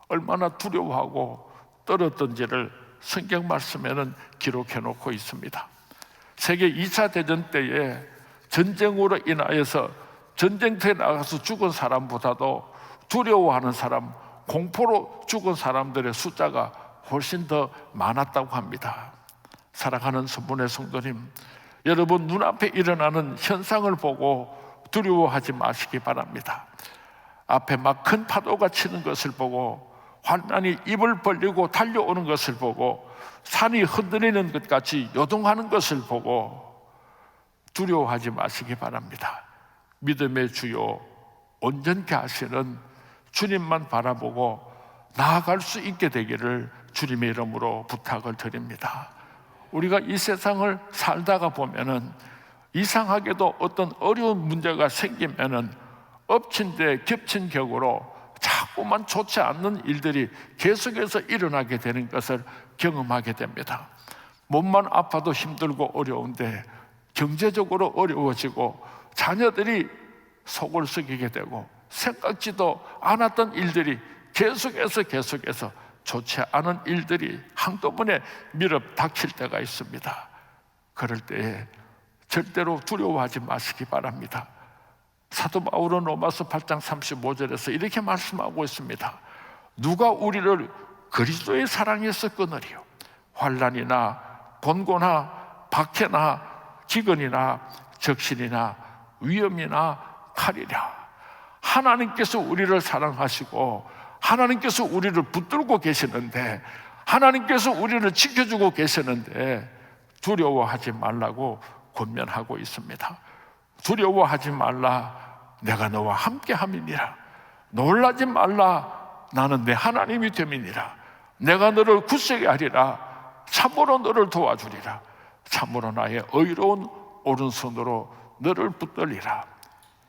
얼마나 두려워하고 떨었던지를 성경 말씀에는 기록해 놓고 있습니다. 세계 2차 대전 때에 전쟁으로 인하여서 전쟁터에 나가서 죽은 사람보다도 두려워하는 사람, 공포로 죽은 사람들의 숫자가 훨씬 더 많았다고 합니다. 사랑하는 성문의 성도님, 여러분 눈앞에 일어나는 현상을 보고 두려워하지 마시기 바랍니다. 앞에 막 큰 파도가 치는 것을 보고 환난이 입을 벌리고 달려오는 것을 보고 산이 흔들리는 것 같이 요동하는 것을 보고 두려워하지 마시기 바랍니다. 믿음의 주요 온전케 하시는 주님만 바라보고 나아갈 수 있게 되기를 주님의 이름으로 부탁을 드립니다. 우리가 이 세상을 살다가 보면은 이상하게도 어떤 어려운 문제가 생기면은 엎친 데 겹친 격으로 자꾸만 좋지 않는 일들이 계속해서 일어나게 되는 것을 경험하게 됩니다. 몸만 아파도 힘들고 어려운데 경제적으로 어려워지고 자녀들이 속을 썩이게 되고 생각지도 않았던 일들이 계속해서 좋지 않은 일들이 한꺼번에 밀어 닥칠 때가 있습니다. 그럴 때에 절대로 두려워하지 마시기 바랍니다. 사도 바울은 로마서 8장 35절에서 이렇게 말씀하고 있습니다. 누가 우리를 그리스도의 사랑에서 끊으리요? 환난이나 번고나 박해나 기근이나 적신이나 위험이나 칼이랴. 하나님께서 우리를 사랑하시고 하나님께서 우리를 붙들고 계시는데 하나님께서 우리를 지켜주고 계시는데 두려워하지 말라고 권면하고 있습니다. 두려워하지 말라, 내가 너와 함께 함이니라. 놀라지 말라, 나는 내 하나님이 됨이니라. 내가 너를 굳세게 하리라. 참으로 너를 도와주리라. 참으로 나의 의로운 오른손으로 너를 붙들리라.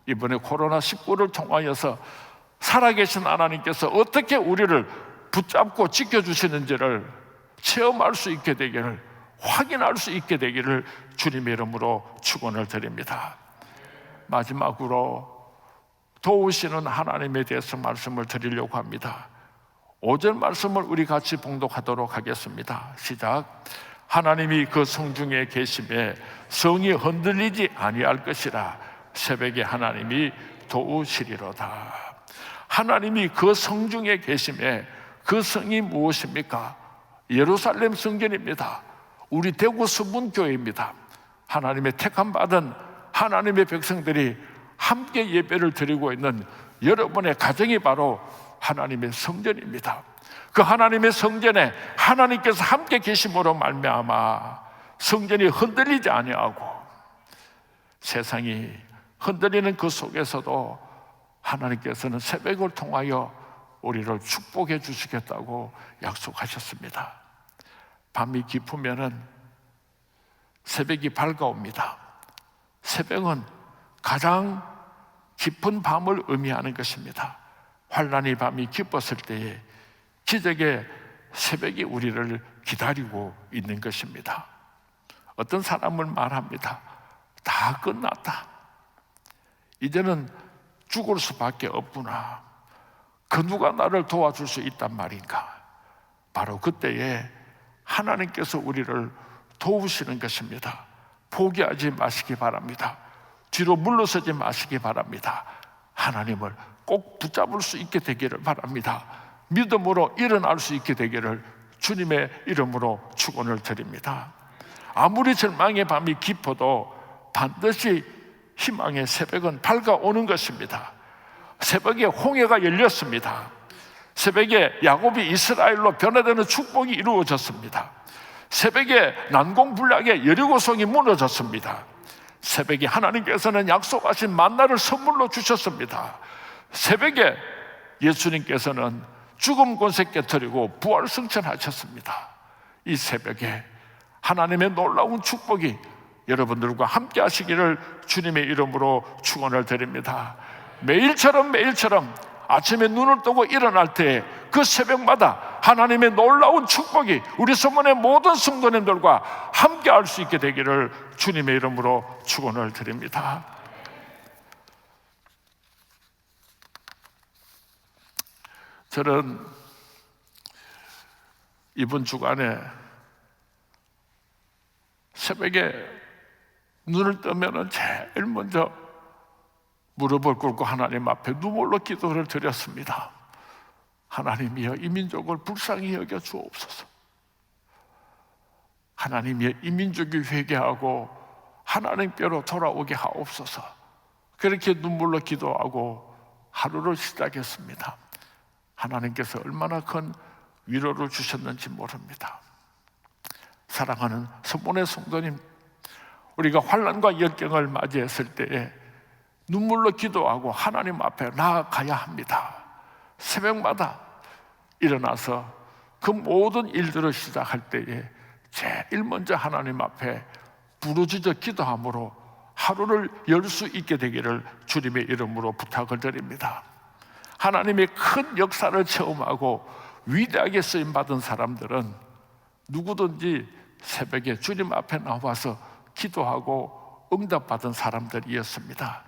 이번에 코로나19를 통하여서 살아계신 하나님께서 어떻게 우리를 붙잡고 지켜주시는지를 체험할 수 있게 되기를 확인할 수 있게 되기를 주님의 이름으로 축원을 드립니다. 마지막으로 도우시는 하나님에 대해서 말씀을 드리려고 합니다. 5절 말씀을 우리 같이 봉독하도록 하겠습니다. 시작. 하나님이 그 성중에 계심에 성이 흔들리지 아니할 것이라. 새벽에 하나님이 도우시리로다. 하나님이 그 성중에 계심에, 그 성이 무엇입니까? 예루살렘 성전입니다. 우리 대구 수문교회입니다. 하나님의 택함 받은 하나님의 백성들이 함께 예배를 드리고 있는 여러분의 가정이 바로 하나님의 성전입니다. 그 하나님의 성전에 하나님께서 함께 계심으로 말미암아 성전이 흔들리지 아니하고 세상이 흔들리는 그 속에서도 하나님께서는 새벽을 통하여 우리를 축복해 주시겠다고 약속하셨습니다. 밤이 깊으면은 새벽이 밝아옵니다. 새벽은 가장 깊은 밤을 의미하는 것입니다. 환난의 밤이 깊었을 때에 기적의 새벽이 우리를 기다리고 있는 것입니다. 어떤 사람은 말합니다. 다 끝났다. 이제는 죽을 수밖에 없구나. 그 누가 나를 도와줄 수 있단 말인가? 바로 그때에 하나님께서 우리를 도우시는 것입니다. 포기하지 마시기 바랍니다. 뒤로 물러서지 마시기 바랍니다. 하나님을 꼭 붙잡을 수 있게 되기를 바랍니다. 믿음으로 일어날 수 있게 되기를 주님의 이름으로 축원을 드립니다. 아무리 절망의 밤이 깊어도 반드시 희망의 새벽은 밝아오는 것입니다. 새벽에 홍해가 열렸습니다. 새벽에 야곱이 이스라엘로 변화되는 축복이 이루어졌습니다. 새벽에 난공불락의 여리고성이 무너졌습니다. 새벽에 하나님께서는 약속하신 만나를 선물로 주셨습니다. 새벽에 예수님께서는 죽음 권세 깨뜨리고 부활 승천하셨습니다. 이 새벽에 하나님의 놀라운 축복이 여러분들과 함께 하시기를 주님의 이름으로 축원을 드립니다. 매일처럼 아침에 눈을 뜨고 일어날 때 그 새벽마다 하나님의 놀라운 축복이 우리 서문의 모든 성도님들과 함께 할 수 있게 되기를 주님의 이름으로 축원을 드립니다. 저는 이번 주간에 새벽에 눈을 뜨면 제일 먼저 무릎을 꿇고 하나님 앞에 눈물로 기도를 드렸습니다. 하나님이여 이 민족을 불쌍히 여겨 주옵소서. 하나님이여 이 민족이 회개하고 하나님께로 돌아오게 하옵소서. 그렇게 눈물로 기도하고 하루를 시작했습니다. 하나님께서 얼마나 큰 위로를 주셨는지 모릅니다. 사랑하는 서문의 성도님, 우리가 환난과 역경을 맞이했을 때에 눈물로 기도하고 하나님 앞에 나아가야 합니다. 새벽마다 일어나서 그 모든 일들을 시작할 때에 제일 먼저 하나님 앞에 부르짖어 기도함으로 하루를 열 수 있게 되기를 주님의 이름으로 부탁을 드립니다. 하나님의 큰 역사를 체험하고 위대하게 쓰임받은 사람들은 누구든지 새벽에 주님 앞에 나와서 기도하고 응답받은 사람들이었습니다.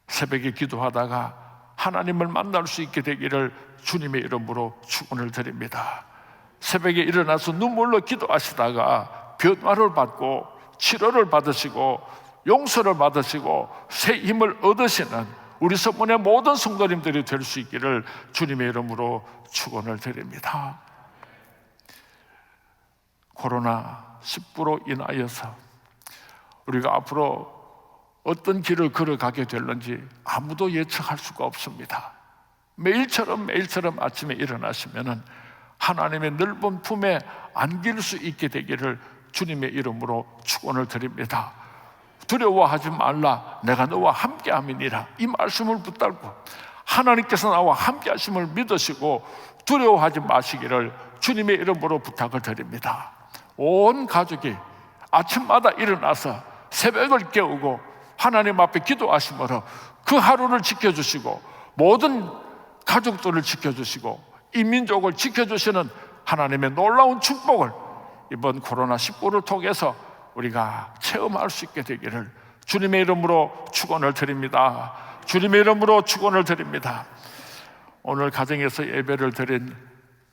새벽에 기도하다가 하나님을 만날 수 있게 되기를 주님의 이름으로 축원을 드립니다. 새벽에 일어나서 눈물로 기도하시다가 변화를 받고 치료를 받으시고 용서를 받으시고 새 힘을 얻으시는 우리 서문의 모든 성도님들이 될 수 있기를 주님의 이름으로 축원을 드립니다. 코로나19로 인하여서 우리가 앞으로 어떤 길을 걸어가게 될는지 아무도 예측할 수가 없습니다. 매일처럼 아침에 일어나시면은 하나님의 넓은 품에 안길 수 있게 되기를 주님의 이름으로 축원을 드립니다. 두려워하지 말라, 내가 너와 함께함이니라. 이 말씀을 붙들고 하나님께서 나와 함께하심을 믿으시고 두려워하지 마시기를 주님의 이름으로 부탁을 드립니다. 온 가족이 아침마다 일어나서 새벽을 깨우고 하나님 앞에 기도하심으로 그 하루를 지켜주시고 모든 가족들을 지켜주시고 이 민족을 지켜주시는 하나님의 놀라운 축복을 이번 코로나19를 통해서 우리가 체험할 수 있게 되기를 주님의 이름으로 축원을 드립니다. 주님의 이름으로 축원을 드립니다. 오늘 가정에서 예배를 드린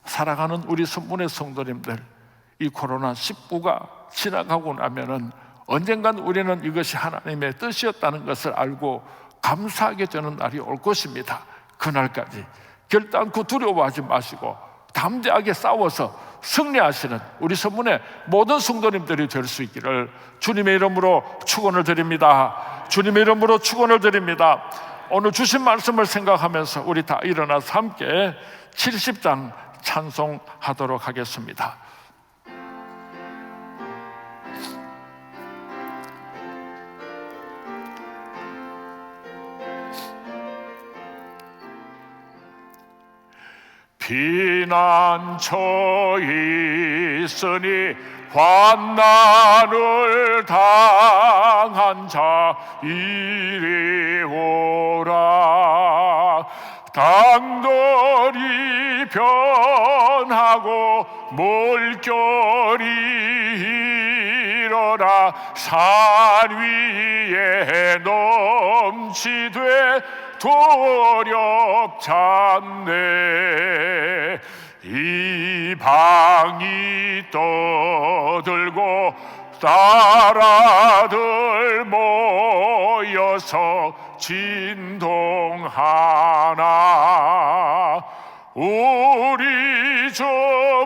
사랑하는 우리 성문의 성도님들, 이 코로나19가 지나가고 나면은 언젠간 우리는 이것이 하나님의 뜻이었다는 것을 알고 감사하게 되는 날이 올 것입니다. 그날까지 결단코 두려워하지 마시고 담대하게 싸워서 승리하시는 우리 성문의 모든 성도님들이 될 수 있기를 주님의 이름으로 축원을 드립니다. 주님의 이름으로 축원을 드립니다. 오늘 주신 말씀을 생각하면서 우리 다 일어나서 함께 70장 찬송하도록 하겠습니다. 피난처에 있으니 환난을 당한 자 이리 오라. 당돌이 변하고 물결이 일어나 산 위에 넘치되 도력 잡네. 이방이 떠들고 나라들 모여서 진동하나. 우리 주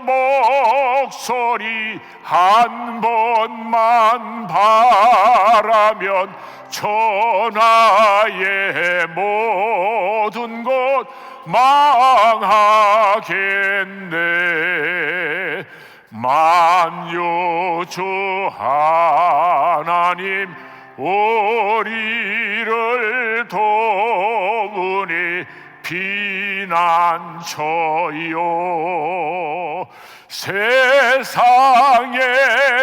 목소리 한 번만 바라면 천하의 모든 것 망하겠네. 만유주 하나님 우리를 도우니 피난처요. 세상의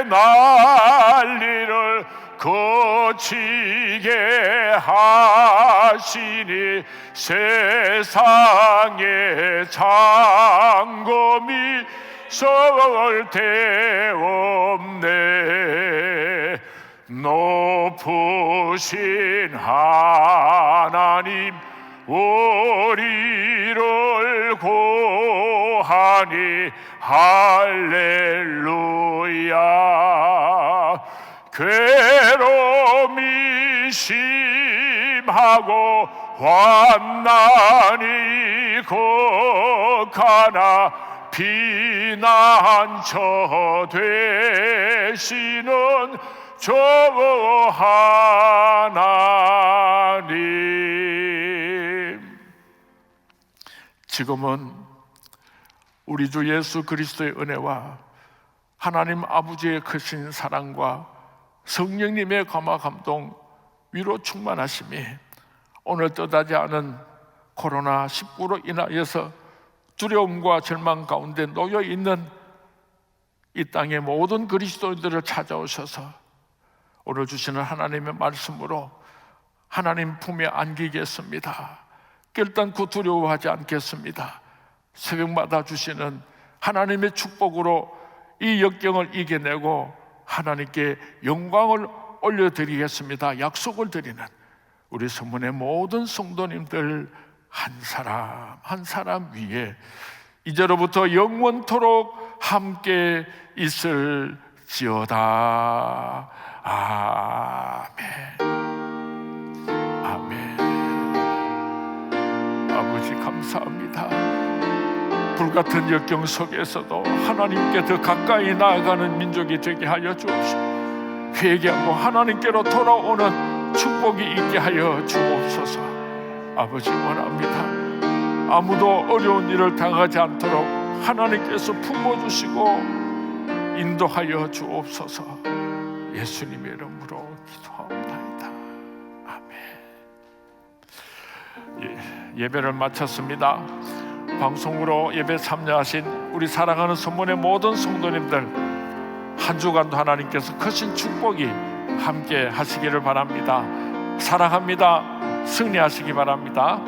난리를 거치게 하시니 세상에 장검이 설데없네. 높으신 하나님 우리를 구하니 할렐루야. 괴로움이 심하고 환난이 극하나 피난처 되시는 저 하나님, 지금은 우리 주 예수 그리스도의 은혜와 하나님 아버지의 크신 사랑과 성령님의 감화 감동 위로 충만하심이 오늘 떠나지 않은 코로나19로 인하여서 두려움과 절망 가운데 놓여 있는 이 땅의 모든 그리스도인들을 찾아오셔서 오늘 주시는 하나님의 말씀으로 하나님 품에 안기겠습니다. 결단코 두려워하지 않겠습니다. 새벽마다 주시는 하나님의 축복으로 이 역경을 이겨내고 하나님께 영광을 올려드리겠습니다. 약속을 드리는 우리 성문의 모든 성도님들 한 사람 한 사람 위에 이제로부터 영원토록 함께 있을지어다. 아멘. 아멘. 아버지 감사합니다. 불같은 역경 속에서도 하나님께 더 가까이 나아가는 민족이 되게 하여 주옵시고 회개하고 하나님께로 돌아오는 축복이 있게 하여 주옵소서. 아버지 원합니다. 아무도 어려운 일을 당하지 않도록 하나님께서 품어주시고 인도하여 주옵소서. 예수님의 이름으로 기도하옵나이다. 아멘. 예배를 마쳤습니다. 방송으로 예배 참여하신 우리 사랑하는 성문의 모든 성도님들 한 주간도 하나님께서 크신 축복이 함께 하시기를 바랍니다. 사랑합니다. 승리하시기 바랍니다.